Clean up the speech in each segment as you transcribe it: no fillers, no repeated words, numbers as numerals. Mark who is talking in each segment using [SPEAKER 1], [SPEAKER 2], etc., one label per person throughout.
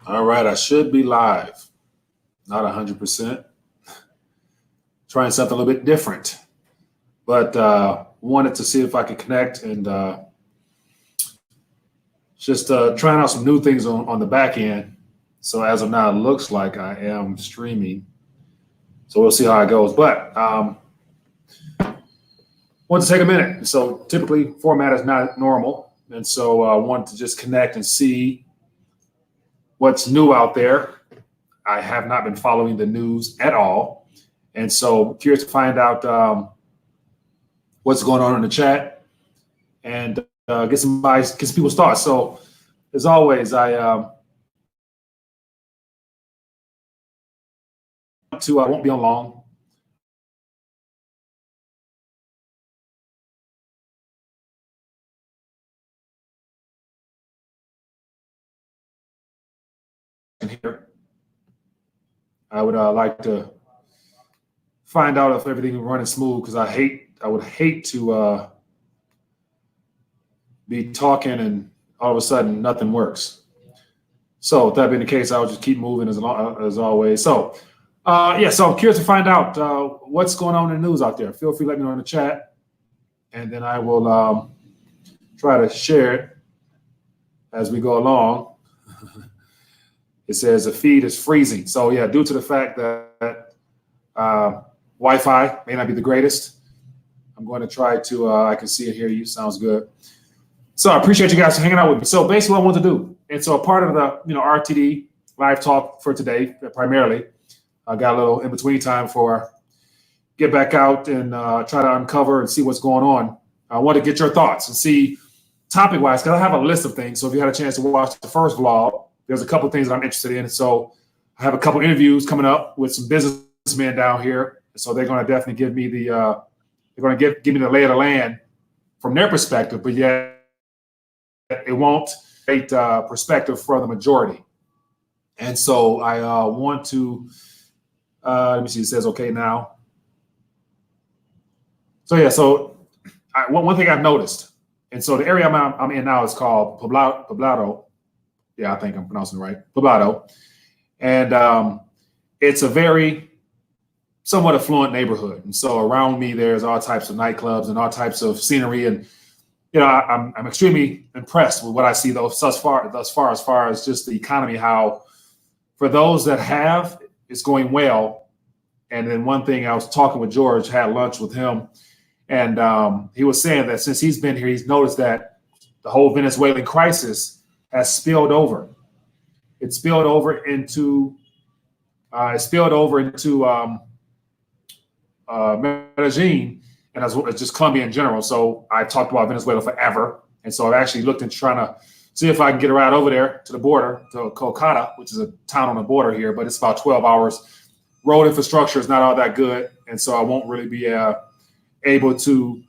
[SPEAKER 1] All right, I should be live. Not 100%. Trying something a little bit different, but wanted to see if I could connect and just trying out some new things on the back end. So as of now, it looks like I am streaming. So we'll see how it goes. But want to take a minute. So typically format is not normal. And so I wanted to just connect and see what's new out there. I have not been following the news at all. And so curious to find out what's going on in the chat and get some people's thoughts. So as always, I won't be on long. Here, I would like to find out if everything is running smooth, because I would hate to be talking and all of a sudden nothing works. So with that being the case, I'll just keep moving as always. So yeah, so I'm curious to find out what's going on in the news out there. Feel free to let me know in the chat, and then I will try to share it as we go along. It says the feed is freezing. So yeah, due to the fact that Wi-Fi may not be the greatest, I'm going to try to, I can see and hear you. Sounds good. So I appreciate you guys for hanging out with me. So basically what I want to do, and so a part of the RTD live talk for today, primarily, I got a little in between time for get back out and try to uncover and see what's going on. I want to get your thoughts and see topic wise, because I have a list of things. So if you had a chance to watch the first vlog, there's a couple of things that I'm interested in. So I have a couple interviews coming up with some businessmen down here. So they're going to definitely give me the give me the lay of the land from their perspective, but yet it won't create perspective for the majority. And so I want to let me see. It says okay now. So yeah. So one thing I've noticed, and so the area I'm in now is called Poblado. Yeah, I think I'm pronouncing it right. Poblado. And it's a very somewhat affluent neighborhood. And so around me, there's all types of nightclubs and all types of scenery. And, I'm extremely impressed with what I see thus far as far as just the economy, how for those that have, it's going well. And then one thing, I was talking with George, had lunch with him, and he was saying that since he's been here, he's noticed that the whole Venezuelan crisis has spilled over. It spilled over into Medellin, and as just Colombia in general. So I talked about Venezuela forever, and so I've actually looked into trying to see if I can get a ride over there to the border to 𝗙𝗘𝗗𝗪, which is a town on the border here, but it's about 12 hours. Road infrastructure is not all that good, and so I won't really be able to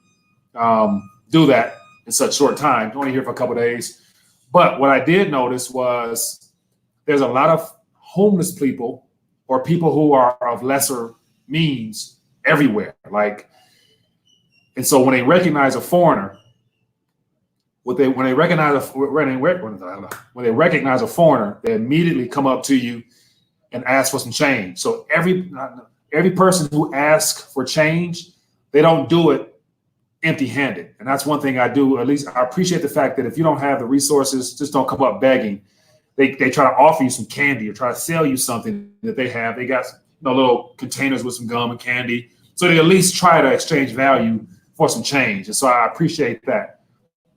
[SPEAKER 1] do that in such short time. I'm only here for a couple of days. But what I did notice was there's a lot of homeless people or people who are of lesser means everywhere. And so when they recognize a foreigner, when they recognize a foreigner, they immediately come up to you and ask for some change. So every person who asks for change, they don't do it empty-handed. And that's one thing I do. At least I appreciate the fact that if you don't have the resources, just don't come up begging. They try to offer you some candy or try to sell you something that they have. They got little containers with some gum and candy. So they at least try to exchange value for some change. And so I appreciate that,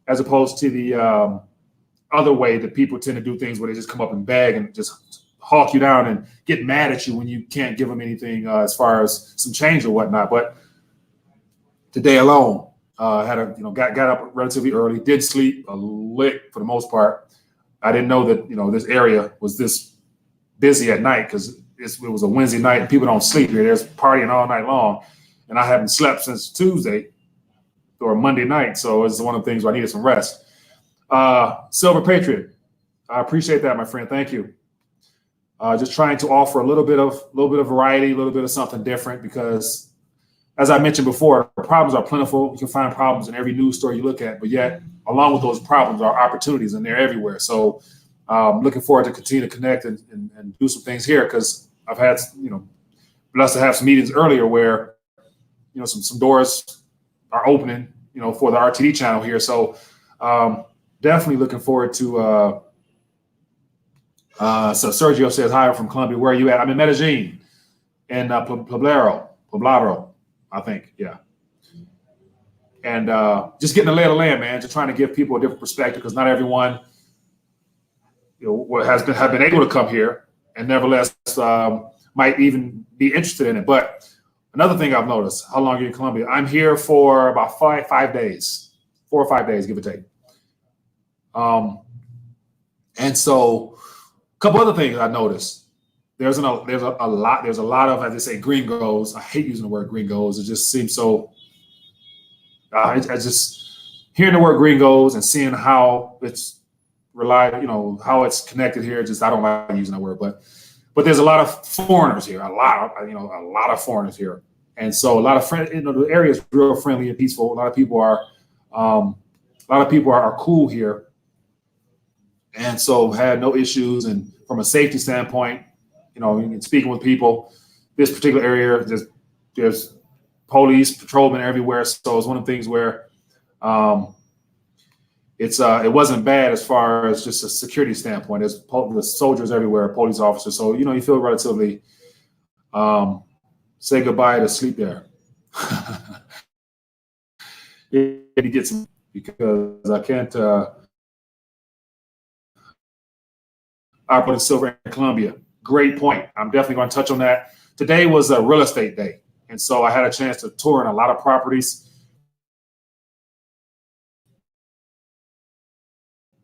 [SPEAKER 1] as opposed to the other way that people tend to do things where they just come up and beg and just hawk you down and get mad at you when you can't give them anything as far as some change or whatnot. But today alone, got up relatively early, did sleep a lick for the most part. I didn't know that, this area was this busy at night, because it was a Wednesday night and people don't sleep here. There's partying all night long. And I haven't slept since Tuesday or Monday night. So it's one of the things where I needed some rest. Silver Patriot, I appreciate that, my friend. Thank you. Just trying to offer a little bit of variety, a little bit of something different, because as I mentioned before, problems are plentiful. You can find problems in every news story you look at, but yet along with those problems are opportunities, and they're everywhere. So looking forward to continue to connect and do some things here, because I've had, blessed to have some meetings earlier where, some doors are opening, for the RTD channel here. So definitely looking forward to, so Sergio says, hi, I'm from Colombia. Where are you at? I'm in Medellin and 𝗙𝗢𝗟𝗟𝗢𝗪, I think. Yeah. And just getting the lay of the land, man, just trying to give people a different perspective, because not everyone, have been able to come here, and nevertheless might even be interested in it. But another thing I've noticed, how long are you in Colombia? I'm here for about 5 days, 4 or 5 days, give or take. And so a couple other things I noticed. There's a lot of, as they say, gringos. I hate using the word gringos. It just seems so, I just hearing the word gringos and seeing how it's how it's connected here. Just, I don't like using that word, but there's a lot of foreigners here, a lot of foreigners here. And so a lot of the area is real friendly and peaceful. A lot of people are cool here. And so had no issues. And from a safety standpoint, speaking with people, this particular area, there's police, patrolmen everywhere. So it's one of the things where it wasn't bad as far as just a security standpoint. There's soldiers everywhere, police officers. So, you feel relatively, say goodbye to sleep there. It gets, because I can't, operate silver in Colombia. Great point. I'm definitely going to touch on that. Today was a real estate day. And so I had a chance to tour in a lot of properties.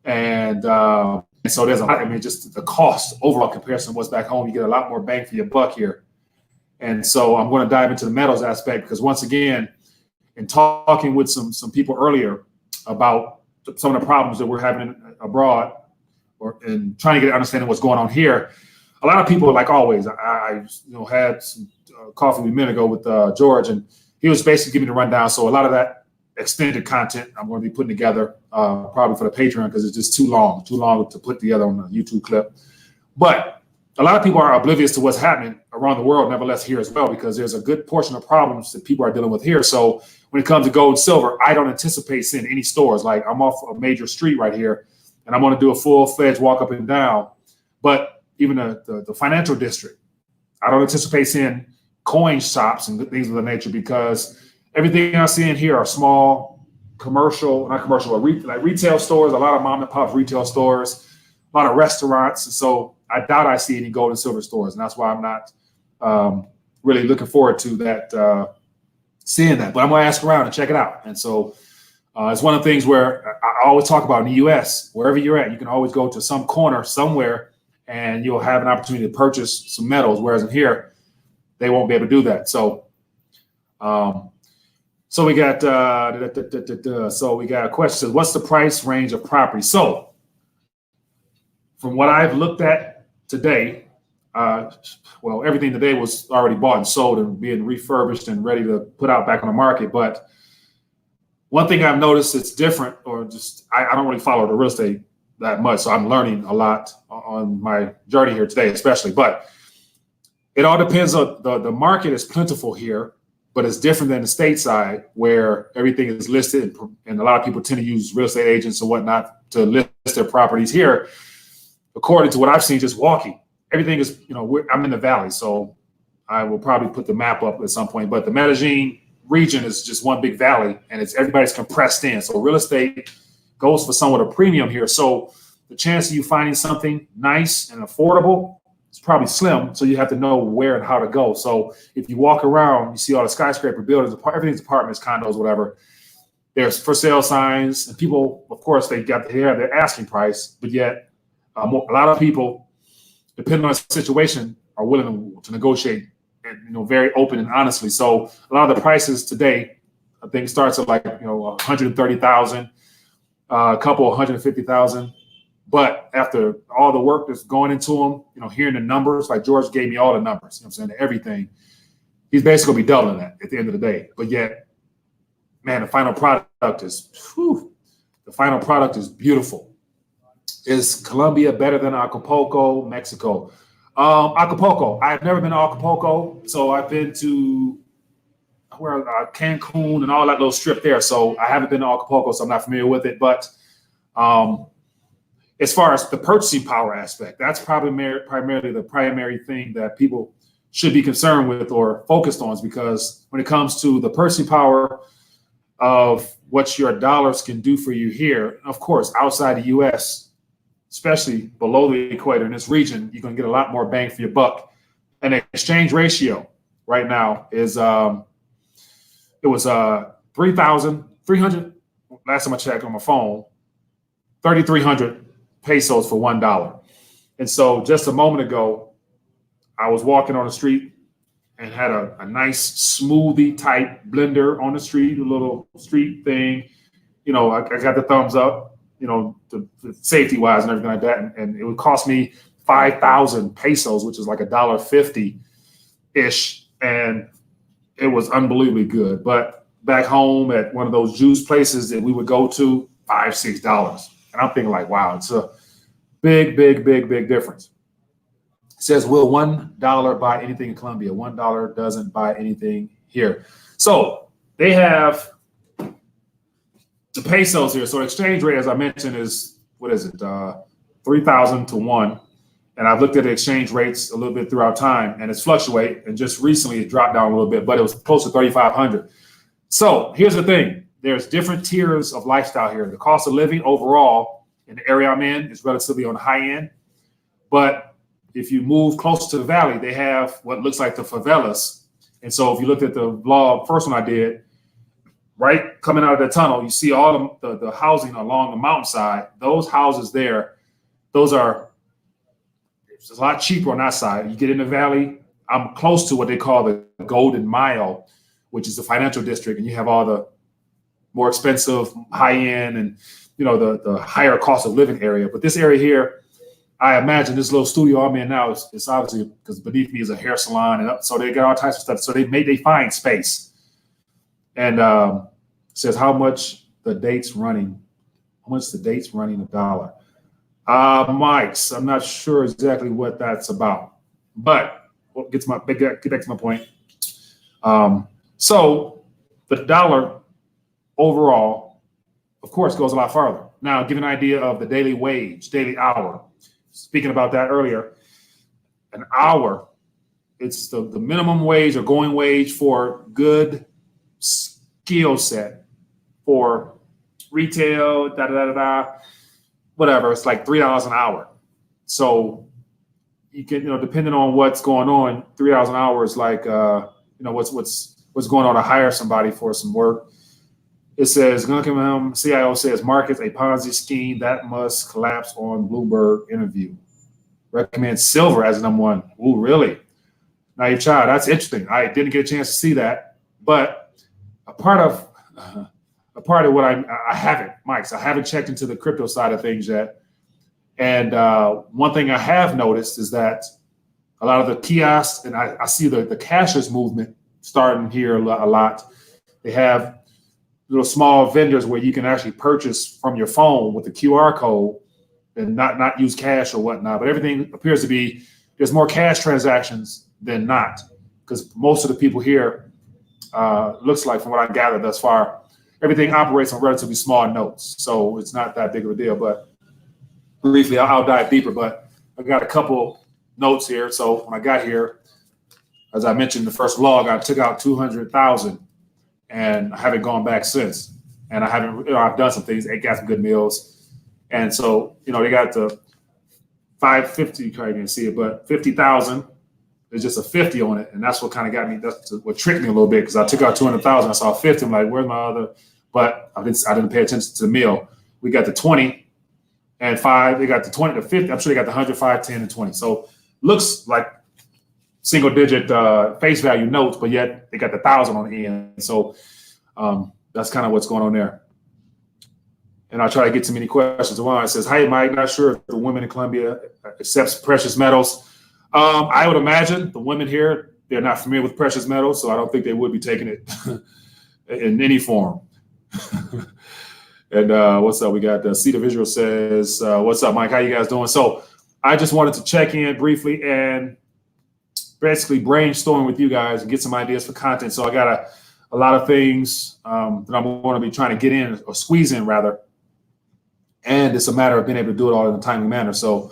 [SPEAKER 1] And so there's a lot, just the cost overall comparison to what's back home, you get a lot more bang for your buck here. And so I'm going to dive into the metals aspect, because once again, in talking with some people earlier about some of the problems that we're having abroad, and trying to get an understanding of what's going on here, a lot of people, like always, I had some coffee a minute ago with George, and he was basically giving me the rundown. So a lot of that extended content I'm going to be putting together probably for the Patreon, because it's just too long to put together on a YouTube clip. But a lot of people are oblivious to what's happening around the world, nevertheless here as well, because there's a good portion of problems that people are dealing with here. So when it comes to gold and silver, I don't anticipate seeing any stores. Like, I'm off a major street right here, and I'm going to do a full-fledged walk up and down. But even the financial district, I don't anticipate seeing coin shops and things of the nature, because everything I see in here are small, like retail stores, a lot of mom and pop retail stores, a lot of restaurants. And so I doubt I see any gold and silver stores. And that's why I'm not really looking forward to that, seeing that. But I'm going to ask around and check it out. And so it's one of the things where I always talk about in the U.S., wherever you're at, you can always go to some corner somewhere and you'll have an opportunity to purchase some metals. Whereas in here, they won't be able to do that. So, so we got a question. What's the price range of property? So from what I've looked at today, well, everything today was already bought and sold and being refurbished and ready to put out back on the market. But one thing I've noticed that's different, or just I don't really follow the real estate that much, so I'm learning a lot on my journey here today, especially. But it all depends on the market is plentiful here, but it's different than the stateside, where everything is listed, and a lot of people tend to use real estate agents and whatnot to list their properties here. According to what I've seen, just walking, everything is, I'm in the valley, so I will probably put the map up at some point. But the Medellin region is just one big valley, and everybody's compressed in. So real estate goes for somewhat a premium here. So the chance of you finding something nice and affordable is probably slim. So you have to know where and how to go. So if you walk around, you see all the skyscraper buildings, everything's apartments, condos, whatever. There's for sale signs, and people, of course, they have their asking price, but yet a lot of people, depending on the situation, are willing to negotiate, and very open and honestly. So a lot of the prices today, I think, starts at like 130,000, a couple 150,000. But after all the work that's going into them, hearing the numbers, like George gave me all the numbers, I'm saying, everything, he's basically gonna be doubling that at the end of the day. But yet, man, the final product is beautiful. Is Colombia better than Acapulco, Mexico? Acapulco. I've never been to Acapulco, so I've been to Cancun and all that little strip there. So I haven't been to Acapulco, so I'm not familiar with it. But as far as the purchasing power aspect, that's probably primarily the primary thing that people should be concerned with or focused on, is because when it comes to the purchasing power of what your dollars can do for you here, of course, outside the U.S., especially below the equator in this region, you're going to get a lot more bang for your buck. And the exchange ratio right now is it was 3,300 last time I checked on my phone, 3,300 pesos for $1. And so just a moment ago, I was walking on the street and had a nice smoothie type blender on the street, a little street thing. You know, I got the thumbs up, you know, the safety wise and everything like that. And it would cost me 5,000 pesos, which is like $1.50 ish. And it was unbelievably good. But back home at one of those juice places that we would go to, $5, $6. And I'm thinking like, wow, it's a big difference. It says, will $1 buy anything in Colombia? $1 doesn't buy anything here. So they have the pesos here. So exchange rate, as I mentioned, is, what is it? 3,000 to 1. And I've looked at the exchange rates a little bit throughout time, and it's fluctuate. And just recently it dropped down a little bit, but it was close to 3,500. So here's the thing. There's different tiers of lifestyle here. The cost of living overall in the area I'm in is relatively on the high end. But if you move closer to the valley, they have what looks like the favelas. And so if you looked at the vlog, first one I did, right coming out of the tunnel, you see all the housing along the mountainside. Those houses there, those are, it's a lot cheaper on that side. You get in the valley, I'm close to what they call the 𝗙𝗘𝗗𝗜𝗪, which is the financial district, and you have all the more expensive, high end, and you know the higher cost of living area. But this area here, I imagine this little studio I'm in now is obviously, because beneath me is a hair salon, and so they got all types of stuff. So they find space, and says how much the date's running. How much the date's running $1? Mike's, I'm not sure exactly what that's about, but get back to my point. So the dollar overall, of course, goes a lot farther. Now, give an idea of the daily wage, daily hour. Speaking about that earlier, an hour, it's the minimum wage or going wage for good skill set for retail, whatever. It's like $3 an hour. So you can, you know, depending on what's going on, $3 an hour is like, you know, what's going on to hire somebody for some work. It says, CIO says, markets a Ponzi scheme that must collapse on Bloomberg interview. Recommend silver as #1. Ooh, really? 𝗙𝗢𝗟𝗟𝗢𝗪, that's interesting. I didn't get a chance to see that, but a part of what I haven't, Mike, I haven't checked into the crypto side of things yet. And one thing I have noticed is that a lot of the kiosks, and I see the cashless movement starting here a lot. They have little small vendors where you can actually purchase from your phone with the QR code and not use cash or whatnot. But everything appears to be, there's more cash transactions than not, because most of the people here, looks like from what I gathered thus far, everything operates on relatively small notes. So it's not that big of a deal. But briefly, I'll dive deeper. But I got a couple notes here. So when I got here, as I mentioned in the first vlog, I took out 200,000. And I haven't gone back since. And I haven't, you know, I've done some things, got some good meals. And so, you know, they got the 550, you can't even see it, but 50,000, there's just a 50 on it. And that's what kind of got me, that's what tricked me a little bit, because I took out 200,000, I saw 50, I'm like, where's my other, but I didn't pay attention to the meal. We got the 20 and 5, they got the 20 to 50, I'm sure they got the 100, 5, 10, and 20. So looks like single digit face value notes, but yet they got the 1,000 on the end. So that's kind of what's going on there. And I'll try to get to many questions. One says, "Hey, Mike, not sure if the women in Colombia accepts precious metals." I would imagine the women here, they're not familiar with precious metals, so I don't think they would be taking it in any form. And what's up? We got 𝗙𝗢𝗟𝗟𝗢𝗪 says, what's up, Mike? How you guys doing? So I just wanted to check in briefly and basically brainstorm with you guys and get some ideas for content. So I got a lot of things that I'm going to be trying to get in, or squeeze in rather. And it's a matter of being able to do it all in a timely manner. So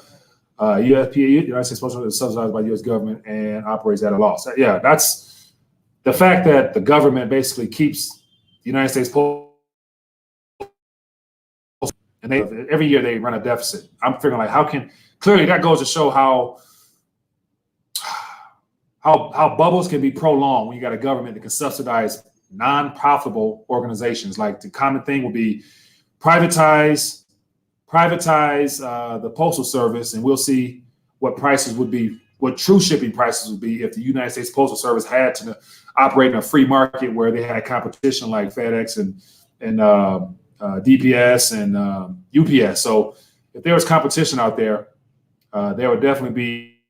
[SPEAKER 1] USPA, United States Postal Service, is subsidized by the U.S. government and operates at a loss. Yeah, that's the fact that the government basically keeps the United States Postal, and every year they run a deficit. I'm figuring like, how can, clearly that goes to show how bubbles can be prolonged when you got a government that can subsidize non-profitable organizations. Like the common thing would be privatize the Postal Service, and we'll see what prices would be, what true shipping prices would be if the United States Postal Service had to operate in a free market where they had competition like FedEx and DPS and UPS. So if there was competition out there, there would definitely be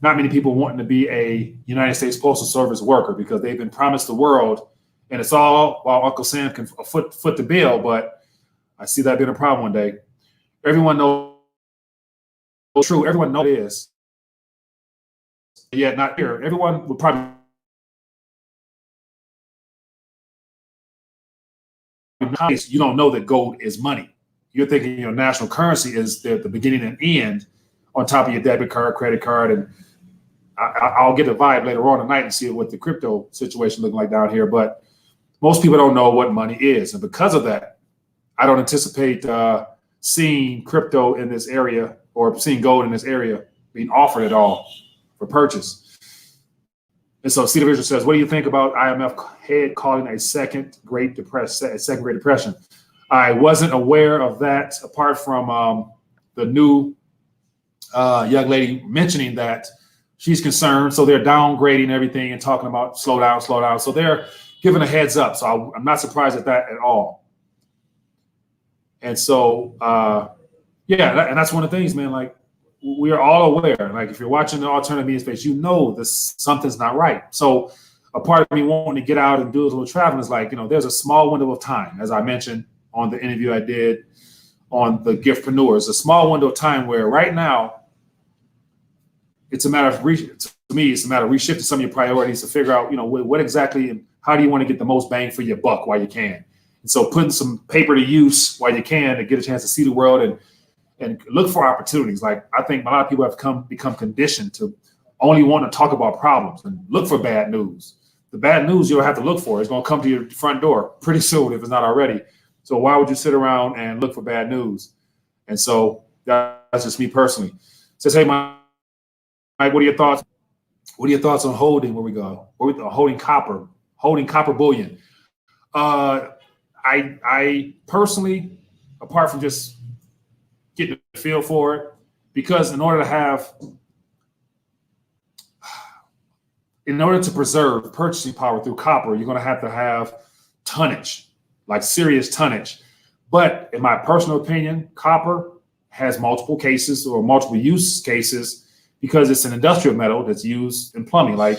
[SPEAKER 1] not many people wanting to be a United States Postal Service worker, because they've been promised the world, and it's all while Uncle Sam can foot the bill. But I see that being a problem one day. Everyone knows true. Everyone knows it is. Yet not here. Everyone would probably, you don't know that gold is money. You're thinking your national currency is the beginning and end on top of your debit card, credit card, and I'll get a vibe later on tonight and see what the crypto situation looking like down here. But most people don't know what money is, and because of that, I don't anticipate seeing crypto in this area or seeing gold in this area being offered at all for purchase. And so 𝗙𝗢𝗟𝗟𝗢𝗪 says, what do you think about IMF head calling a second Great Depression? I wasn't aware of that, apart from the new young lady mentioning that she's concerned. So they're downgrading everything and talking about slow down. So they're giving a heads up. So I'm not surprised at that at all. And so, yeah, and that's one of the things, man. Like, we are all aware. Like, if you're watching the alternative media space, you know this, something's not right. So a part of me wanting to get out and do a little traveling is like, there's a small window of time, as I mentioned on the interview I did on the Giftpreneurs, a small window of time where right now it's a matter of, to me, it's a matter of reshifting some of your priorities to figure out, what exactly and how do you want to get the most bang for your buck while you can. And so putting some paper to use while you can to get a chance to see the world and look for opportunities. Like, I think a lot of people have become conditioned to only want to talk about problems and look for bad news. The bad news you'll have to look for is going to come to your front door pretty soon if it's not already. So why would you sit around and look for bad news? And so that's just me personally. Says, hey, Mike, what are your thoughts? What are your thoughts on holding? Where we go? Holding copper bullion. I personally, apart from just getting a feel for it, because in order to preserve purchasing power through copper, you're going to have tonnage, like serious tonnage. But in my personal opinion, copper has multiple cases or multiple use cases because it's an industrial metal that's used in plumbing. Like,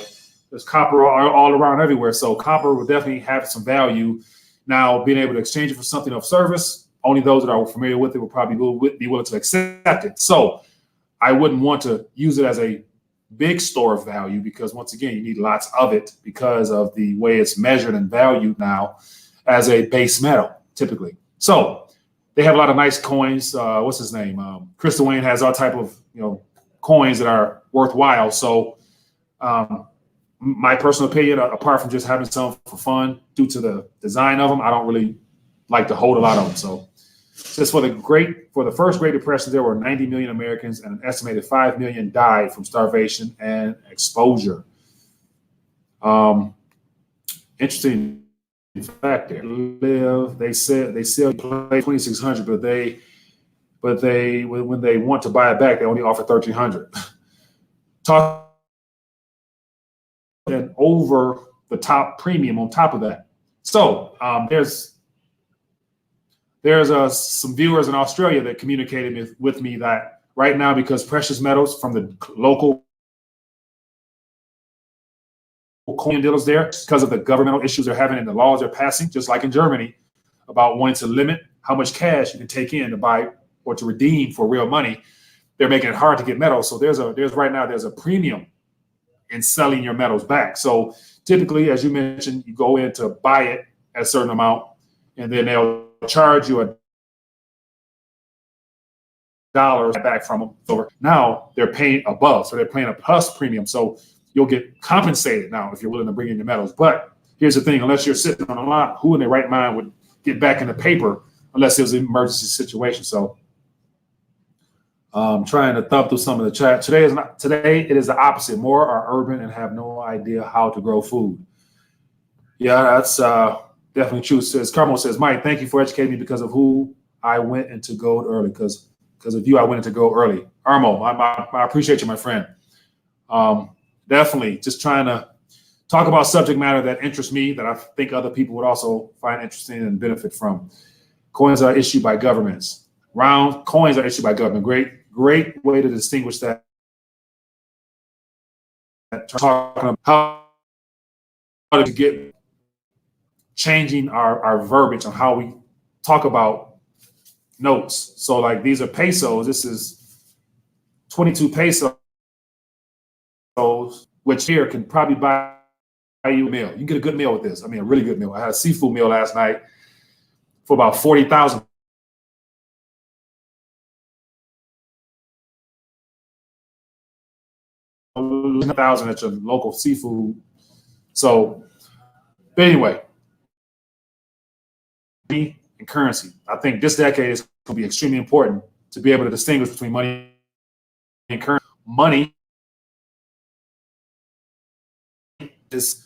[SPEAKER 1] there's copper all around everywhere. So copper will definitely have some value. Now, being able to exchange it for something of service, only those that are familiar with it will probably be willing to accept it. So I wouldn't want to use it as a big store of value, because once again, you need lots of it because of the way it's measured and valued now as a base metal, typically. So they have a lot of nice coins. What's his name? Crystal Wayne has all type of coins that are worthwhile. So my personal opinion, apart from just having some for fun due to the design of them, I don't really like to hold a lot of them. So just for the first Great Depression, there were 90 million Americans, and an estimated 5 million died from starvation and exposure. Interesting fact there. They said they sell 2,600, but when they want to buy it back, they only offer 1,300. Talk and over the top premium on top of that. So there's some viewers in Australia that communicated with me that right now, because precious metals from the local coin dealers there, because of the governmental issues they're having and the laws they're passing, just like in Germany, about wanting to limit how much cash you can take in to buy or to redeem for real money. They're making it hard to get metals. So there's right now a premium in selling your metals back. So typically, as you mentioned, you go in to buy it at a certain amount, and then they'll charge you $1 back from them. So now they're paying above, so they're paying a plus premium. So you'll get compensated now if you're willing to bring in your metals. But here's the thing: unless you're sitting on a lot, who in their right mind would get back in the paper unless it was an emergency situation? So trying to thumb through some of the chat. Today it is the opposite. More are urban and have no idea how to grow food. Yeah, that's definitely true. Says Carmel says, Mike, thank you for educating me because of who I went into gold early. Because of you, I went into gold early. Armo, I appreciate you, my friend. Definitely just trying to talk about subject matter that interests me, that I think other people would also find interesting and benefit from. Coins are issued by governments. Round coins are issued by government. Great way to distinguish that. Talking about how to get changing our verbiage on how we talk about notes. So like these are pesos. This is 22 pesos, which here can probably buy you a meal. You can get a good meal with this. I mean, a really good meal. I had a seafood meal last night for about 40,000. $1,000 at your local seafood. So, but anyway, money and currency. I think this decade is going to be extremely important to be able to distinguish between money and currency. Money is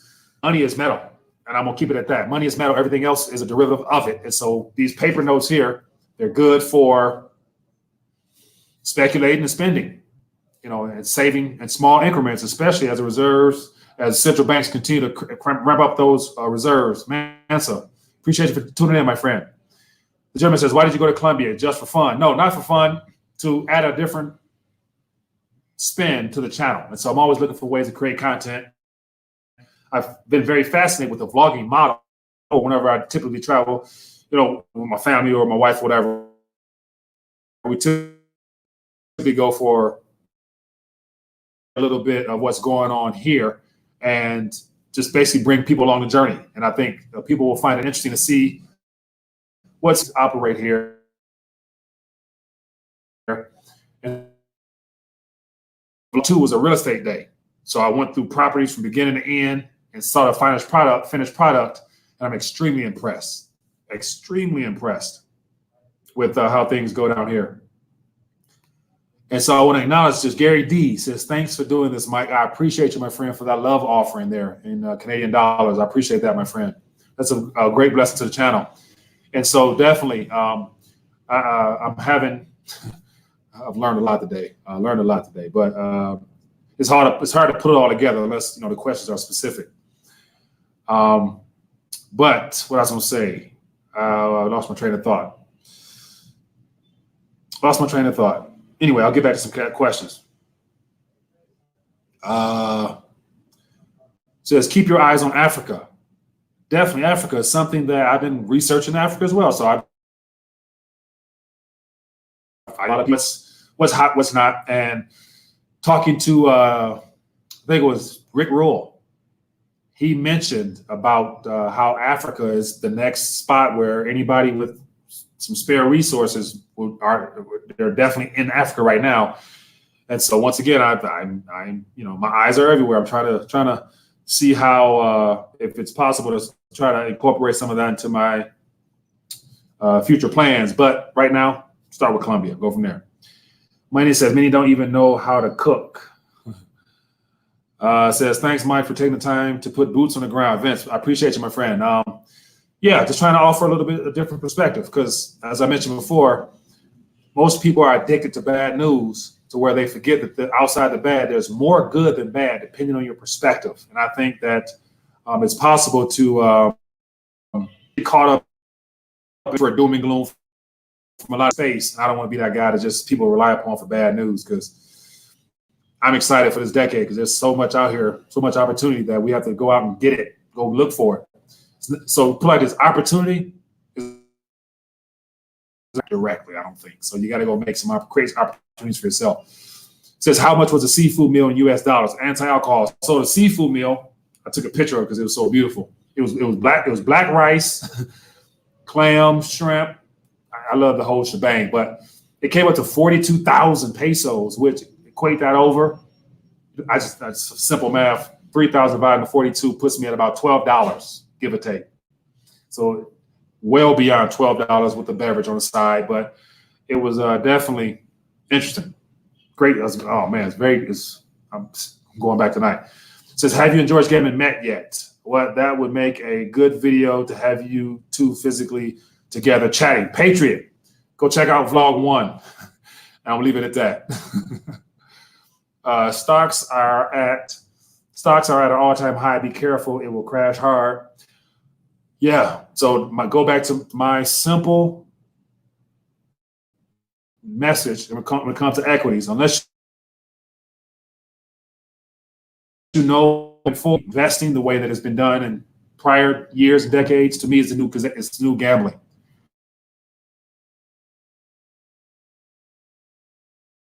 [SPEAKER 1] metal, and I'm gonna keep it at that. Money is metal. Everything else is a derivative of it. And so these paper notes here, they're good for speculating and spending. You know, and saving in small increments, especially as the reserves, as central banks continue to ramp up those reserves. Mansa, appreciate you for tuning in, my friend. The gentleman says, why did you go to Colombia? Just for fun? No, not for fun, to add a different spin to the channel. And so I'm always looking for ways to create content. I've been very fascinated with the vlogging model whenever I typically travel, you know, with my family or my wife, or whatever. We typically go for a little bit of what's going on here and just basically bring people along the journey. And I think people will find it interesting to see what's operate here. And 2 was a real estate day. So I went through properties from beginning to end and saw the finished product, and I'm extremely impressed with how things go down here. And so I want to acknowledge this. Gary D says, thanks for doing this, Mike. I appreciate you, my friend, for that love offering there in Canadian dollars. I appreciate that, my friend. That's a great blessing to the channel. And so definitely, I've learned a lot today. But it's hard to put it all together unless, you know, the questions are specific. But what I was going to say, I lost my train of thought. Anyway, I'll get back to some questions. Says, keep your eyes on Africa. Definitely, Africa is something that I've been researching Africa as well. So I what's hot, what's not, and talking to I think it was Rick Roll. He mentioned about how Africa is the next spot where anybody with some spare resources they're definitely in Africa right now. And so once again, I'm you know, my eyes are everywhere. I'm trying to see how if it's possible to try to incorporate some of that into my future plans. But right now, start with Colombia. Go from there. Money says many don't even know how to cook. Says thanks, Mike, for taking the time to put boots on the ground. Vince, I appreciate you, my friend. Yeah, just trying to offer a little bit of a different perspective because, as I mentioned before, most people are addicted to bad news to where they forget that outside the bad, there's more good than bad, depending on your perspective. And I think that it's possible to get caught up for a doom and gloom from a lot of space. I don't want to be that guy that just people rely upon for bad news, because I'm excited for this decade because there's so much out here, so much opportunity that we have to go out and get it, go look for it. So put like this, opportunity is directly, I don't think. So you got to go make some opportunities for yourself. It says, how much was a seafood meal in US dollars? Anti-alcohol. So the seafood meal, I took a picture of it because it was so beautiful. It was black rice, clam, shrimp. I love the whole shebang, but it came up to 42,000 pesos, which equate that over. That's simple math. 3,000 divided by 42 puts me at about $12, give or take. So well beyond $12 with the beverage on the side, but it was definitely interesting. Great. Oh man, I'm going back tonight. It says, have you and George Gammon met yet? Well, that would make a good video to have you two physically together chatting. Patriot, go check out vlog 1. And I'll leave it at that. Stocks are at an all-time high. Be careful, it will crash hard. Yeah. So go back to my simple message when it comes to equities. Unless you know investing the way that it's been done in prior years and decades, to me, it's new gambling.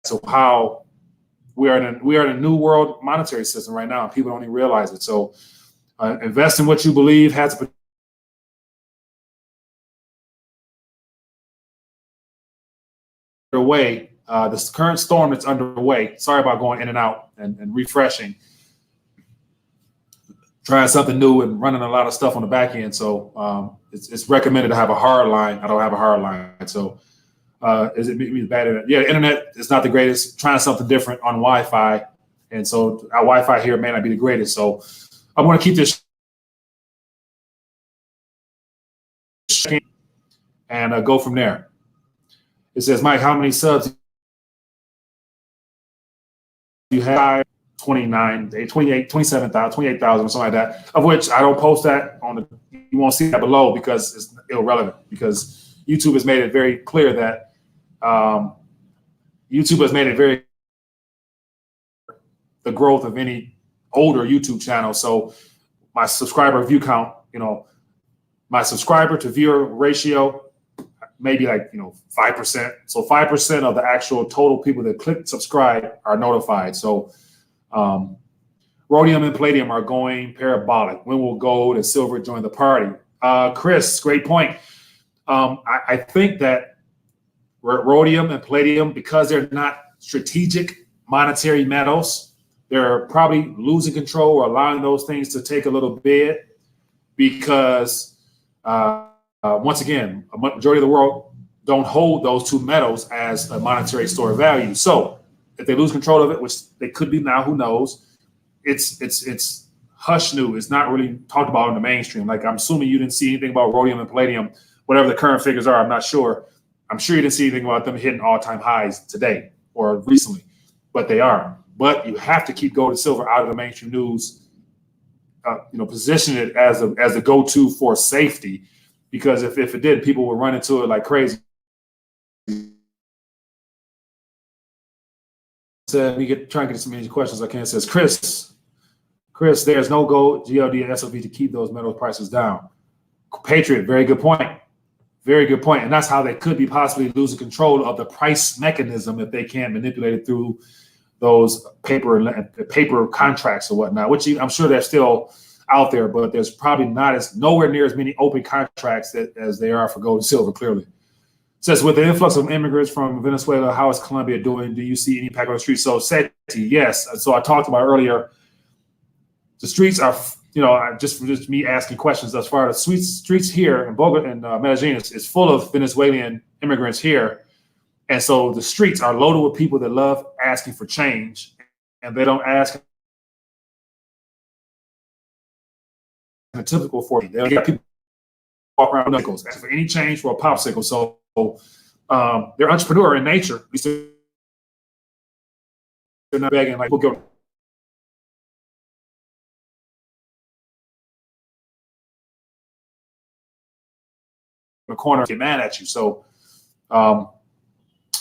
[SPEAKER 1] So how we are in a new world monetary system right now, and people don't even realize it. So invest in what you believe has underway. This current storm that's underway. Sorry about going in and out and refreshing. Trying something new and running a lot of stuff on the back end. So it's recommended to have a hard line. I don't have a hard line. So is it bad? Yeah, the internet is not the greatest. Trying something different on Wi-Fi. And so our Wi-Fi here may not be the greatest. So I'm going to keep this and go from there. It says, Mike, how many subs you have? 29, 28, 27,000, 28,000 or something like that, of which I don't post that on the, you won't see that below because it's irrelevant, because YouTube has made it very clear that the growth of any older YouTube channel. So my subscriber view count, my subscriber to viewer ratio, maybe 5%. So 5% of the actual total people that click subscribe are notified. So rhodium and palladium are going parabolic. When will gold and silver join the party? Chris, great point. I think that rhodium and palladium, because they're not strategic monetary metals, they're probably losing control or allowing those things to take a little bit because, once again, a majority of the world don't hold those two metals as a monetary store of value. So if they lose control of it, which they could be now, who knows? It's hush new. It's not really talked about in the mainstream. Like, I'm assuming you didn't see anything about rhodium and palladium, whatever the current figures are. I'm not sure. I'm sure you didn't see anything about them hitting all-time highs today or recently, but they are. But you have to keep gold and silver out of the mainstream news. Position it as a go-to for safety, because if it did, people would run into it like crazy. So trying to get some easy questions I can. It says, Chris, there's no gold, GLD, and SOV to keep those metal prices down. Patriot, very good point. Very good point. And that's how they could be possibly losing control of the price mechanism if they can't manipulate it through those paper contracts or whatnot, which I'm sure they're still out there, but there's probably nowhere near as many open contracts as there are for gold and silver, clearly. It says, with the influx of immigrants from Venezuela, how is Colombia doing? Do you see any impact on the streets? So, Seti, yes. So I talked about earlier, the streets are, just me asking questions as far as streets here in Bogota and Medellin is full of Venezuelan immigrants here. And so the streets are loaded with people that love asking for change, and they don't ask a typical for them. They got people walk around with nickels, asking for any change for a popsicle. So they're entrepreneur in nature. At least they're not begging like, we'll go in the corner and get mad at you. So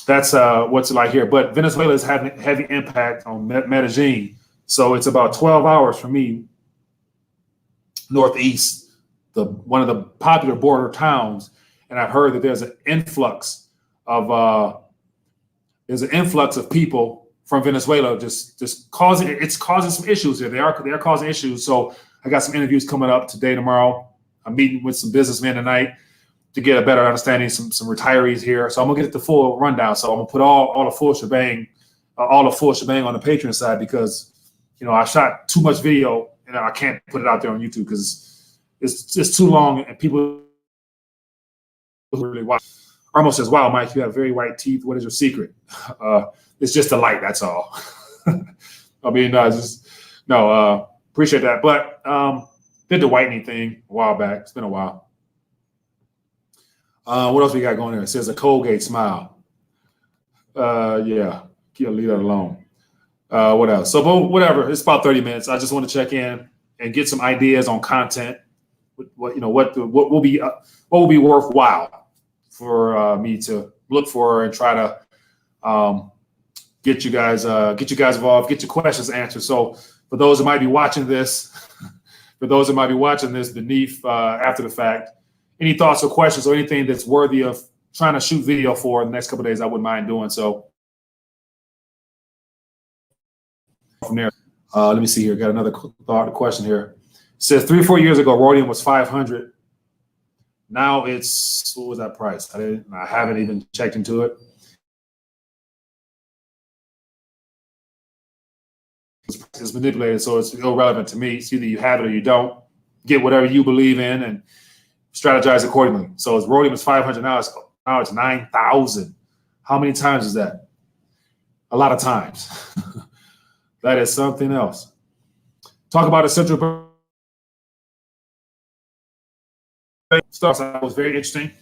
[SPEAKER 1] that's what's like here. But Venezuela is having heavy impact on Medellin. So it's about 12 hours from me northeast, one of the popular border towns. And I've heard that there's an influx of there's an influx of people from Venezuela just causing some issues here. They are causing issues. So I got some interviews coming up today, tomorrow. I'm meeting with some businessmen tonight to get a better understanding, some retirees here. So I'm gonna get the full rundown. So I'm gonna put all the full shebang on the Patreon side, because I shot too much video and I can't put it out there on YouTube because it's just too long and people really watch. Almost says, "Wow, Mike, you have very white teeth. What is your secret?" It's just the light. That's all. I mean, appreciate that. But did the whitening thing a while back. It's been a while. What else we got going there? It says a Colgate smile. Yeah, leave that alone. What else? So, but whatever. It's about 30 minutes. I just want to check in and get some ideas on content. What will be worthwhile for me to look for and try to get you guys involved, get your questions answered. So, for those that might be watching this, beneath after the fact, any thoughts or questions or anything that's worthy of trying to shoot video for in the next couple of days, I wouldn't mind doing so. From there, let me see here. Got another question here. It says 3 or 4 years ago, rhodium was 500. Now it's, what was that price? I haven't even checked into it. It's manipulated, so it's irrelevant to me. It's either you have it or you don't. Get whatever you believe in and strategize accordingly. So as rhodium is 500 now, it's 9,000. How many times is that? A lot of times. That is something else. Talk about a central stuff that was very interesting.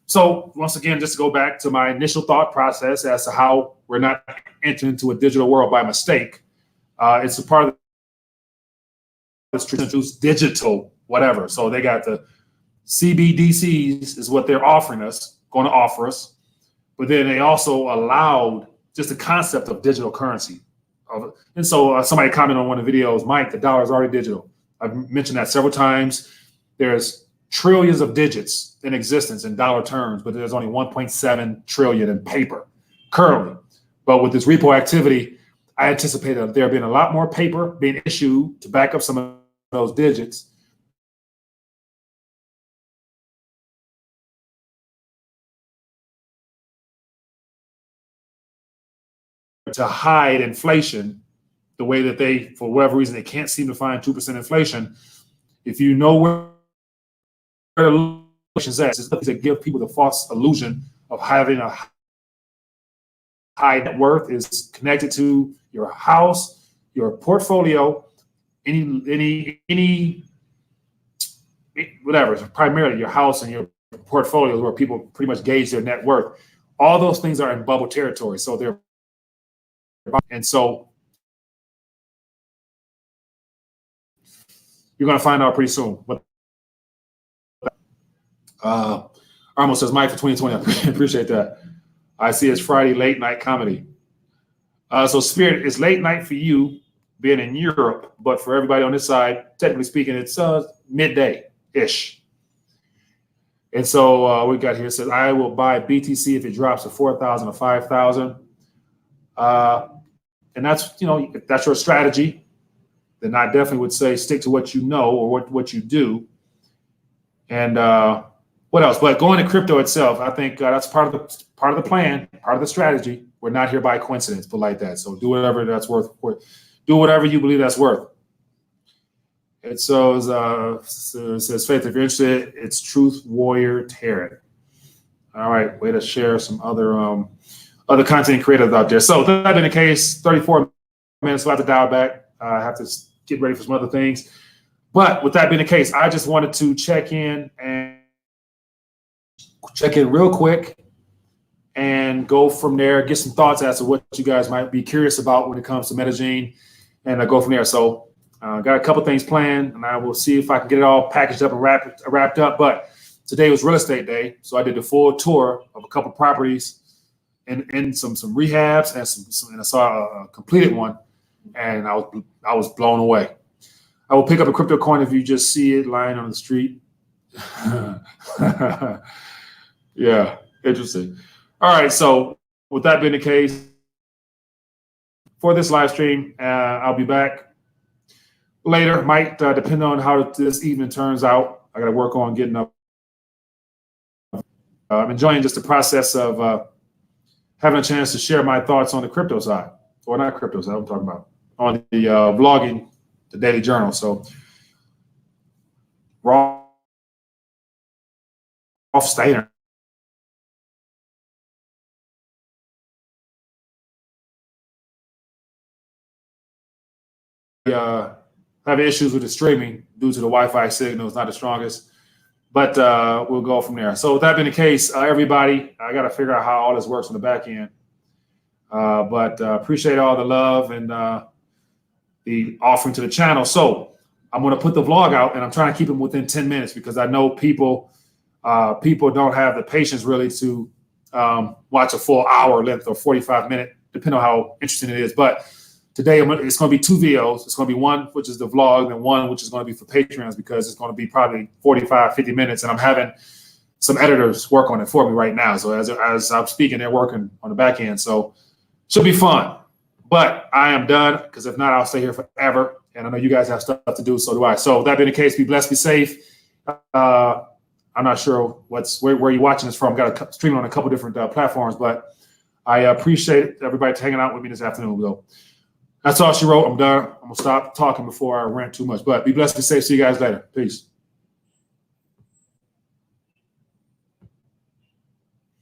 [SPEAKER 1] So once again, just to go back to my initial thought process as to how we're not entering into a digital world by mistake. It's a part of this digital whatever. So they got the CBDCs is what they're going to offer us. But then they also allowed just the concept of digital currency. And so somebody commented on one of the videos, Mike, the dollar is already digital. I've mentioned that several times. There's trillions of digits in existence in dollar terms, but there's only 1.7 trillion in paper currently. But with this repo activity, I anticipated there being a lot more paper being issued to back up some of those digits. To hide inflation the way that they, for whatever reason, they can't seem to find 2% inflation. If you know where the inflation is at, it's to give people the false illusion of having a high net worth is connected to your house, your portfolio, any whatever, primarily your house and your portfolios where people pretty much gauge their net worth. All those things are in bubble territory. So they're, and so you're going to find out pretty soon. But almost says Mike for 2020. I appreciate that. I see it's Friday late night comedy. So Spirit, it's late night for you being in Europe, but for everybody on this side, technically speaking, it's midday-ish. And so we got here, says, I will buy BTC if it drops to 4,000 or 5,000. And that's, if that's your strategy, then I definitely would say stick to what you know or what you do. And what else? But going to crypto itself, I think that's part of the plan, part of the strategy. We're not here by coincidence, but like that. So do whatever that's worth. Do whatever you believe that's worth. And so it says, Faith, if you're interested, it's 𝗙𝗢𝗟𝗟𝗢𝗪. All right, way to share some other content creators out there. So that being the case, 34 minutes, we'll have to dial back. I have to get ready for some other things. But with that being the case, I just wanted to check in real quick and go from there, get some thoughts as to what you guys might be curious about when it comes to Medellin, and I go from there. So got a couple things planned, and I will see if I can get it all packaged up and wrapped up. But today was real estate day, so I did a full tour of a couple properties and some rehabs and I saw a completed one, and I was blown away. I will pick up a crypto coin if you just see it lying on the street. Yeah, interesting. All right. So with that being the case, for this live stream, I'll be back later. Might depend on how this evening turns out. I got to work on getting up. I'm enjoying just the process of having a chance to share my thoughts on the crypto side, or not crypto side, I'm talking about on the vlogging, the daily journal. So Rolf Steiner. Have issues with the streaming due to the Wi-Fi signal. It's not the strongest, but we'll go from there. So with that being the case, everybody, I got to figure out how all this works on the back end. But appreciate all the love and the offering to the channel. So I'm going to put the vlog out, and I'm trying to keep them within 10 minutes because I know people don't have the patience really to watch a full hour length or 45-minute, depending on how interesting it is. But today, it's going to be 2 videos. It's going to be one, which is the vlog, and one, which is going to be for Patreons, because it's going to be probably 45, 50 minutes. And I'm having some editors work on it for me right now. So as I'm speaking, they're working on the back end. So should be fun. But I am done, because if not, I'll stay here forever. And I know you guys have stuff to do, so do I. So that being the case, be blessed, be safe. I'm not sure where you're watching this from. I've got a stream on a couple different platforms, but I appreciate everybody hanging out with me this afternoon. So that's all she wrote. I'm done. I'm going to stop talking before I rant too much. But be blessed, be safe. See you guys later. Peace.